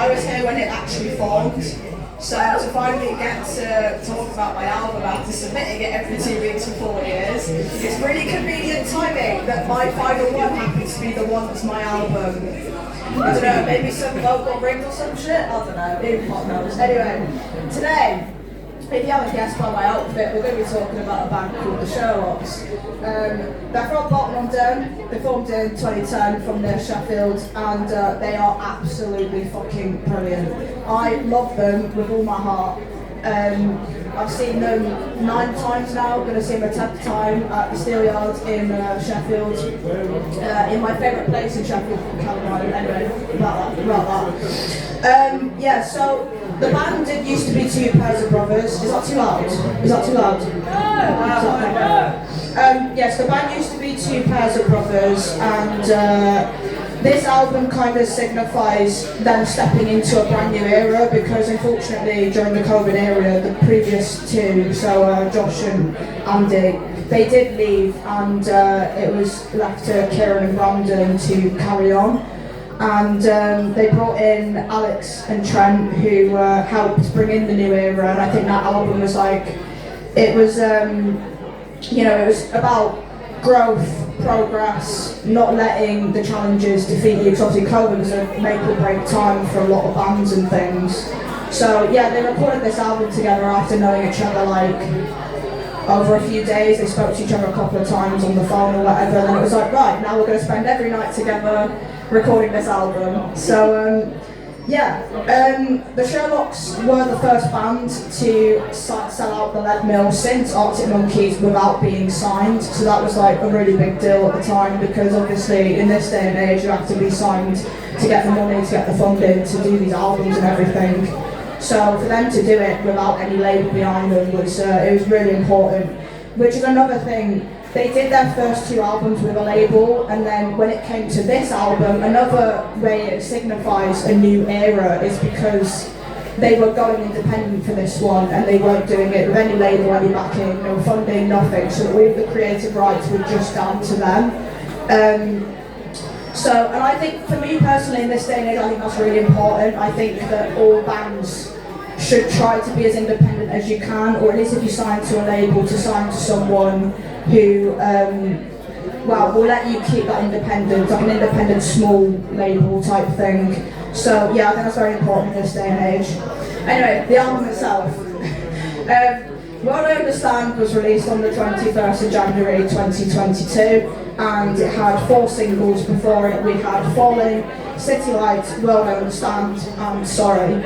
I was here when it actually formed. So to finally get to talk about my album after submitting it every 2 weeks for 4 years, it's really convenient timing that my final one happens to be the one that's my album. I don't know, maybe some local ring or some shit? I don't know, who fuck knows. Anyway, today, if you haven't guessed by my outfit, we're going to be talking about a band called the Sherlocks. They're from Bolton-on-Down. They formed in 2010 from near Sheffield, and they are absolutely fucking brilliant. I love them with all my heart. I've seen them 9 times now. I'm going to see them a 10th time at the Steelyard in Sheffield. In my favourite place in Sheffield, Carolina. Anyway, about that. Yeah, so the band did used to be 2 pairs of brothers. Is that too loud? Is that too loud? No. Yes, the band used to be 2 pairs of brothers, and this album kind of signifies them stepping into a brand new era, because unfortunately during the COVID era, the previous 2, so Josh and Andy, they did leave, and it was left to Kieran and Brandon to carry on. And they brought in Alex and Trent, who helped bring in the new era, and I think that album was like, it was, it was about growth, progress, not letting the challenges defeat you, because obviously COVID was a make or break time for a lot of bands and things. So yeah, they recorded this album together after knowing each other like over a few days. They spoke to each other a couple of times on the phone or whatever, and then it was like, right, now we're going to spend every night together recording this album. So the Sherlocks were the first band to sell out the Lead Mill since Arctic Monkeys without being signed. So that was like a really big deal at the time, because obviously in this day and age you have to be signed to get the money, to get the funding, to do these albums and everything. So for them to do it without any label behind them was it was really important. Which is another thing. They did their first 2 albums with a label, and then when it came to this album, another way it signifies a new era is because they were going independent for this one, and they weren't doing it with any label, any backing, no funding, nothing, so all the creative rights were just down to them. And I think for me personally in this day and age, I think that's really important. I think that all bands should try to be as independent as you can, or at least if you sign to a label, to sign to someone who will let you keep that independence, like an independent small label type thing. So yeah, I think that's very important in this day and age. Anyway, the album itself. What I Understand was released on the 21st of January 2022, and it had 4 singles before it. We had Falling, City Lights, World I Understand, and Sorry.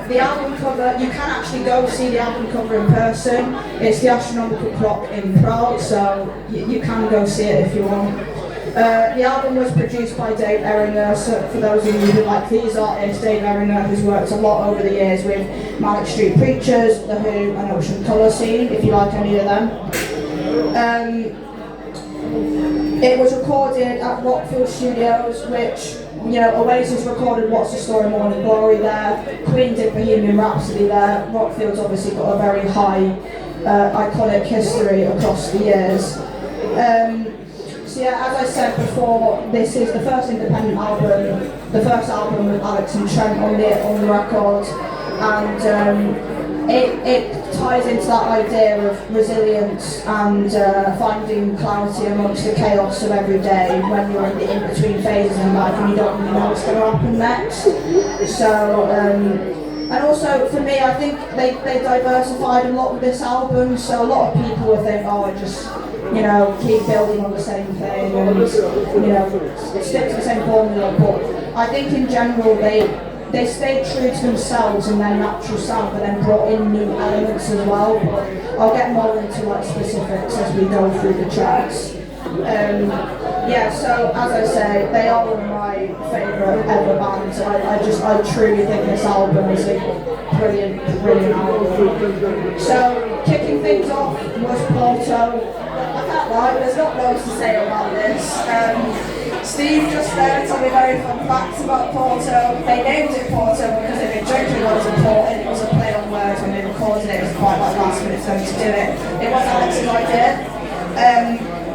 The album cover, you can actually go see the album cover in person. It's the Astronomical Clock in Prague, so you can go see it if you want. The album was produced by Dave Erringer, so for those of you who like these artists, Dave Erringer, who's worked a lot over the years with Manic Street Preachers, The Who, and Ocean Colour Scene, if you like any of them. It was recorded at Rockfield Studios, which, Oasis recorded What's the Story, Morning Glory there, Queen did Bohemian Rhapsody there. Rockfield's obviously got a very high, iconic history across the years. So yeah, as I said before, this is the first independent album, the first album with Alex and Trent on the record, and it ties into that idea of resilience and finding clarity amongst the chaos of every day when you're in the in-between phases in life and you don't really know what's going to happen next. So, and also for me, I think they diversified a lot with this album, so a lot of people will think, oh, I just, keep building on the same thing and, stick to the same formula, but I think in general they stayed true to themselves and their natural sound, but then brought in new elements as well. But I'll get more into specifics as we go through the tracks. So as I say, they are one of my favourite ever bands. I truly think this album is a brilliant album. So kicking things off was Porto. I can't lie, there's not loads to say about this. Steve just there told me very fun facts about Porto. They named it Porto because they've been drinking loads of port, and it was a play on words when they recorded it. It was quite like last minute for them to do it. It was Alex's idea.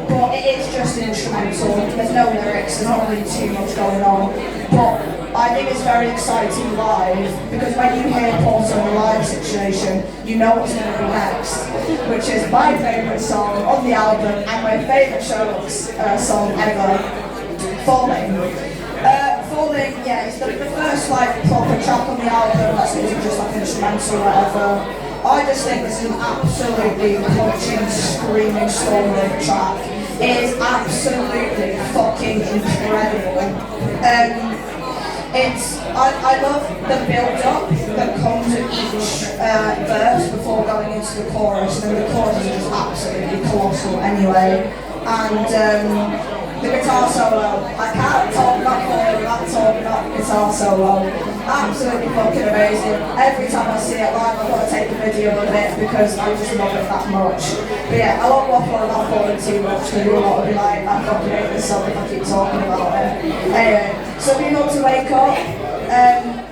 but it is just an instrumental. There's no lyrics, there's not really too much going on. But I think it's very exciting live, because when you hear Porter in a live situation, you know what's going to be next, which is my favourite song on the album and my favourite Sherlocks song ever, Falling. Falling, yeah, it's the first like proper track on the album that's isn't just like an instrumental or whatever. I just think this is an absolutely punching, screaming storm of a track. It is absolutely fucking incredible. I love the build-up that comes at each verse before going into the chorus, and the chorus is just absolutely colossal anyway. And the guitar solo, I can't talk about it without talking about the guitar solo. Absolutely fucking amazing. Every time I see it live, I've got to take a video of it because I just love it that much. But yeah, I won't waffle about Falling too much because a lot will be like, I fucking hate this song if I keep talking about it. Anyway, so we go to Wake Up,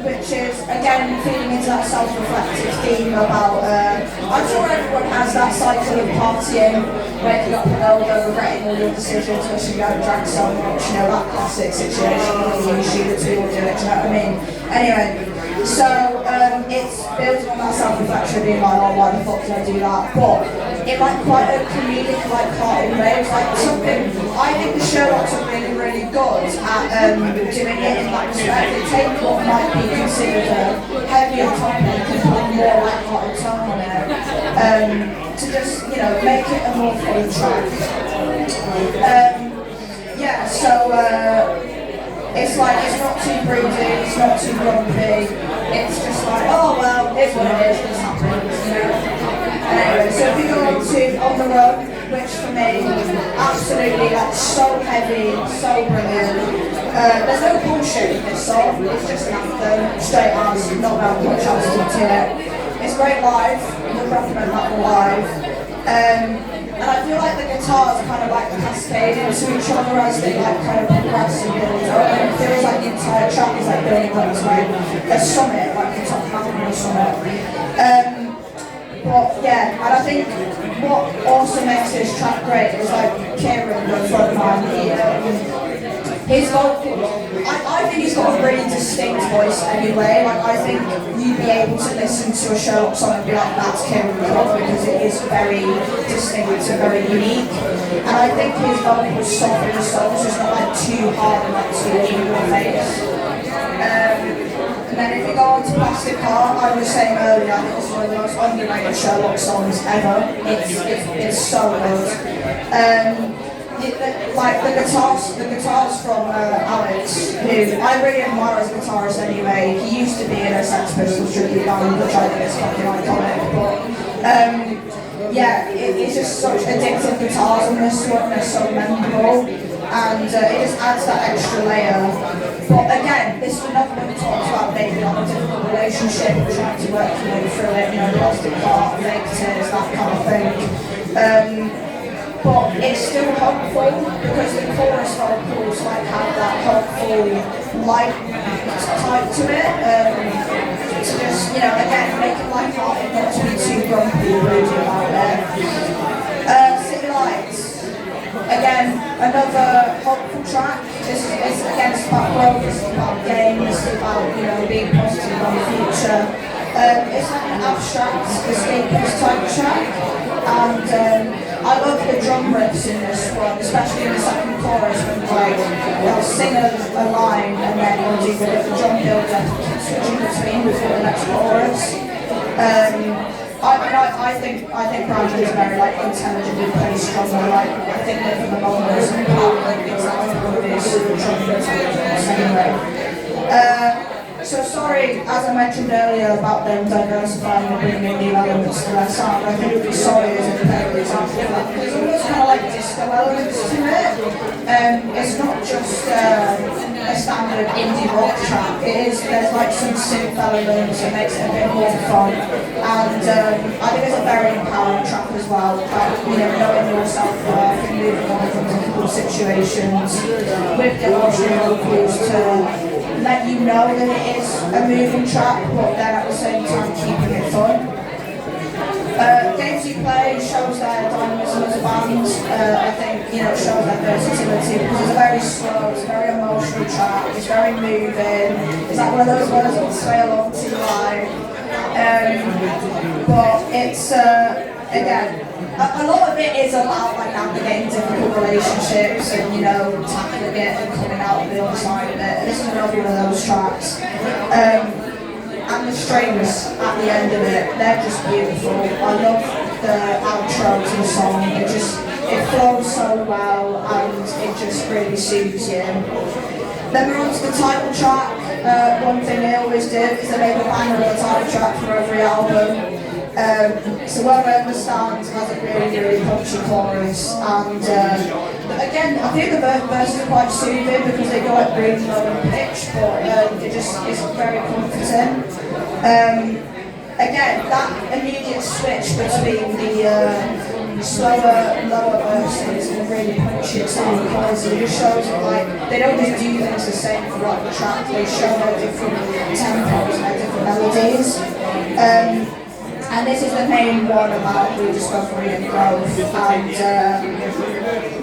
which is again feeding into that self-reflective theme about, I'm sure everyone has that cycle of partying, waking up hungover, regretting all your decisions because you haven't drank so much, you know, that classic situation where you shoot it to all do it, do you know what I mean? Anyway, so it's building on that self-reflection, being like, oh, why the fuck did I do that? But in like quite a comedic, like cartoon way, it's like something, I think the Sherlocks are really, really good at doing it in that respect. They take what might be considered a heavier topic and put more light-hearted tone on it, to just, you know, make it a more fun track. Yeah, so it's like, it's not too broody, it's not too grumpy, it's just like, oh well, it's what it is, this happens, you know. Anyway, so if we go on to On the Run, which for me, absolutely, like, so heavy, so brilliant. There's no bullshit in this song, it's just an anthem, straight as, not that much else to it. It's great live, I would recommend that one live. And I feel like the guitars kind of like cascade into each other as they like kind of progress and build up, and it feels like the entire track is like building up to like a summit, like the top half of a summit. But yeah, and I think what also makes this track great is like Kieran, the frontman, his vocals, I think he's got a really distinct voice anyway. Like, I think you'd be able to listen to a Sherlock song and be like, that's Kieran because it is very distinct and very unique. And I think his vocals soften the songs, so it's not like too hard and like too in your face. And then if you go on to Plastic Heart, I was saying earlier, I think it's one of the most underrated Sherlock songs ever. It's so good. Like the guitars from Alex, who I really admire as a guitarist anyway. He used to be in a Sex Pistols tribute band, which I think is fucking iconic. But yeah, it's just such addictive guitars on this one. They're so memorable, and it just adds that extra layer. But again, this is another one that talks about maybe on a difficult relationship and trying to work your way through it. You know, Plastic Heart, fake tears, that kind of thing. But it's still hopeful because the chorus vocals like have that hopeful light type to it. To just, you know, again, make it light-hearted, not to be too grumpy or broody about it. City Lights, again, another hopeful track. This is again, it's about growth, it's about games, it's about, you know, being positive on the future. It's like an abstract, escapist type track, and I love the drum riffs in this one, especially in the second chorus when like they'll sing a line and then we'll do the drum build up switching between before the next chorus. I think Brandon is very like intelligently placed drummer. Like I think that for the moment is an example of this drum intelligence anyway. So sorry, as I mentioned earlier about them diversifying and bringing in new elements to their sound, I think sorry is a perfect example of that. There's almost kind of like disco elements to it. It's not just a standard indie rock track. There's like some synth elements that makes it a bit more fun. And I think it's a very empowering track as well. About, you know, knowing your self-worth and moving on from difficult situations with the emotional vocals to let you know that it is a moving track, but then at the same time keeping it fun. Games you play shows their dynamism as a band. I think, you know, it shows their versatility because it's a very slow, it's a very emotional track, it's very moving. It's like one of those ones that will sway along to you live. But it's, again, a lot of it is about like navigating difficult relationships and, you know, tackling it and coming out on the other side of it. And this is another one of those tracks. And the strings at the end of it, they're just beautiful. I love the outro to the song. It flows so well and it just really soothes you. Then we're on to the title track. One thing they always do is they make a banner of the title track for every album. So what I understand has a really, really punchy chorus, and again, I think the verses are quite soothing because they go like really low in pitch, but it just is very comforting. Again, that immediate switch between the slower, lower verses and the really punchy extended choruses, it just shows that like they don't just do things the same throughout the track. They show their different tempos and their different melodies. And this is the main one about rediscovery and growth, and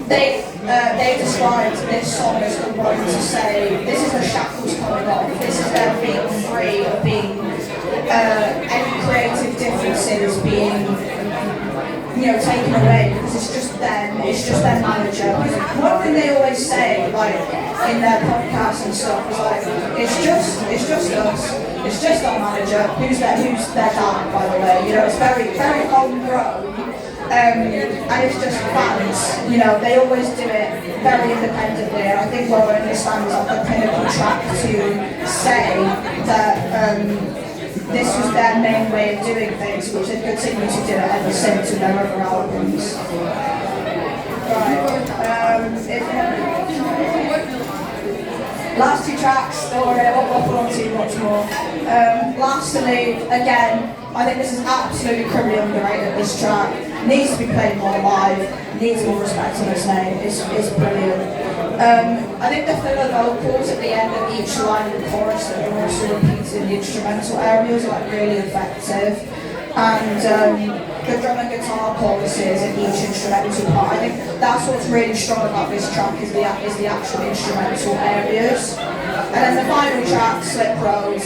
they described this song as the one to say, this is the shackles coming off, this is them being free of being, any creative differences being, you know, taken away, because it's just their manager. One thing they always say, like, in their podcasts and stuff, is like, it's just us. It's just our manager, who's their dad, by the way. You know, it's very, very homegrown, and it's just fans. You know, they always do it very independently, and I think what I understand is like the pinnacle track to say that this was their main way of doing things, which they've continued to do it ever since with their other albums. Last two tracks, don't worry, I won't go on too much more. Lastly, again, I think this is absolutely criminally underrated, this track. Needs to be played more live, needs more respect on its name, it's brilliant. I think the filler vocals at the end of each line of the chorus that are also repeated in the instrumental areas are like really effective. And the drum and guitar choruses in each instrumental part. I think that's what's really strong about this track is the actual instrumental areas. And then the final track, Slip Road.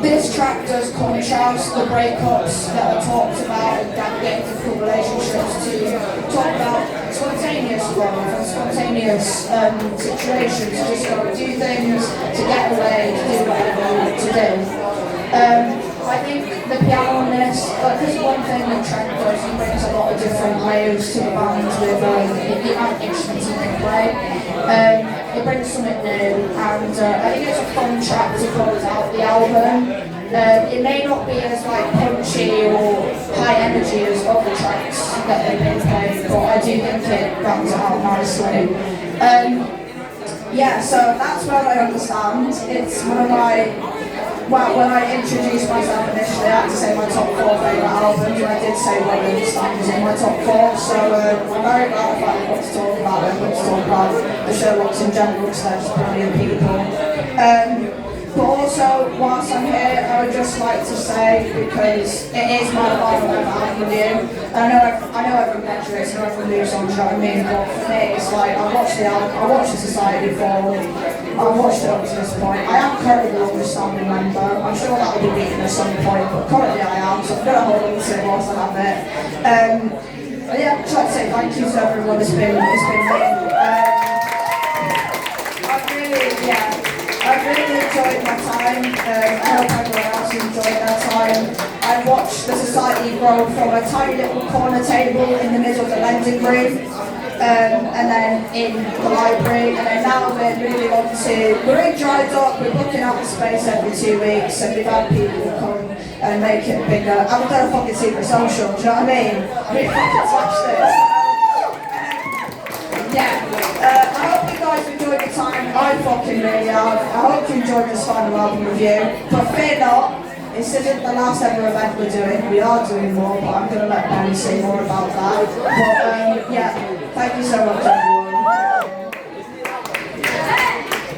This track does contrast the breakups that are talked about and navigating difficult relationships to talk about spontaneous growth and spontaneous situations, to just go and do things, to get away, to do whatever you want to do. I think the piano on this, there's one thing that Trent does, he brings a lot of different layers to the band with the amount of instruments he can play. It brings something new, and I think it's a fun track to close out the album. It may not be as like punchy or high energy as other tracks that they've been played, but I do think it rounds it out nicely. Yeah, so that's what I understand. It's one of my, well, when I introduced myself initially, I had to say my top 4 favourite albums, and I did say What I Understand was in my top 4, so I'm very glad I finally got to talk about them, got to talk about the Sherlocks in general, because they're just brilliant people. But also, whilst I'm here, I would just like to say, because it is my final ever album review, and I know everyone graduates, I know everyone moves on, do you know what I mean? But for me, it's like, I watched the album, I watched the Society Fall, I've watched it up to this point. I am currently the longest standing member. I'm sure that will be beaten at some point, but currently I am, so I'm going to hold on to it whilst I have it. But yeah, I'd just like to say thank you to everyone. It's been me. I've really enjoyed my time. I hope everyone else enjoyed their time. I watched the Society grow from a tiny little corner table in the middle of the lending room, and then in the library, and then now we're moving on to, we're in dried up, we're booking out the space every 2 weeks, and we've had people come and make it bigger. I haven't done a fucking secret social, do you know what I mean? I mean, fucking smash this. I hope you guys enjoyed the time. I fucking really have. I hope you enjoyed this final album review, but fear not, this isn't the last ever event we're doing. We are doing more, but I'm going to let Benny say more about that. But yeah, thank you so much everyone.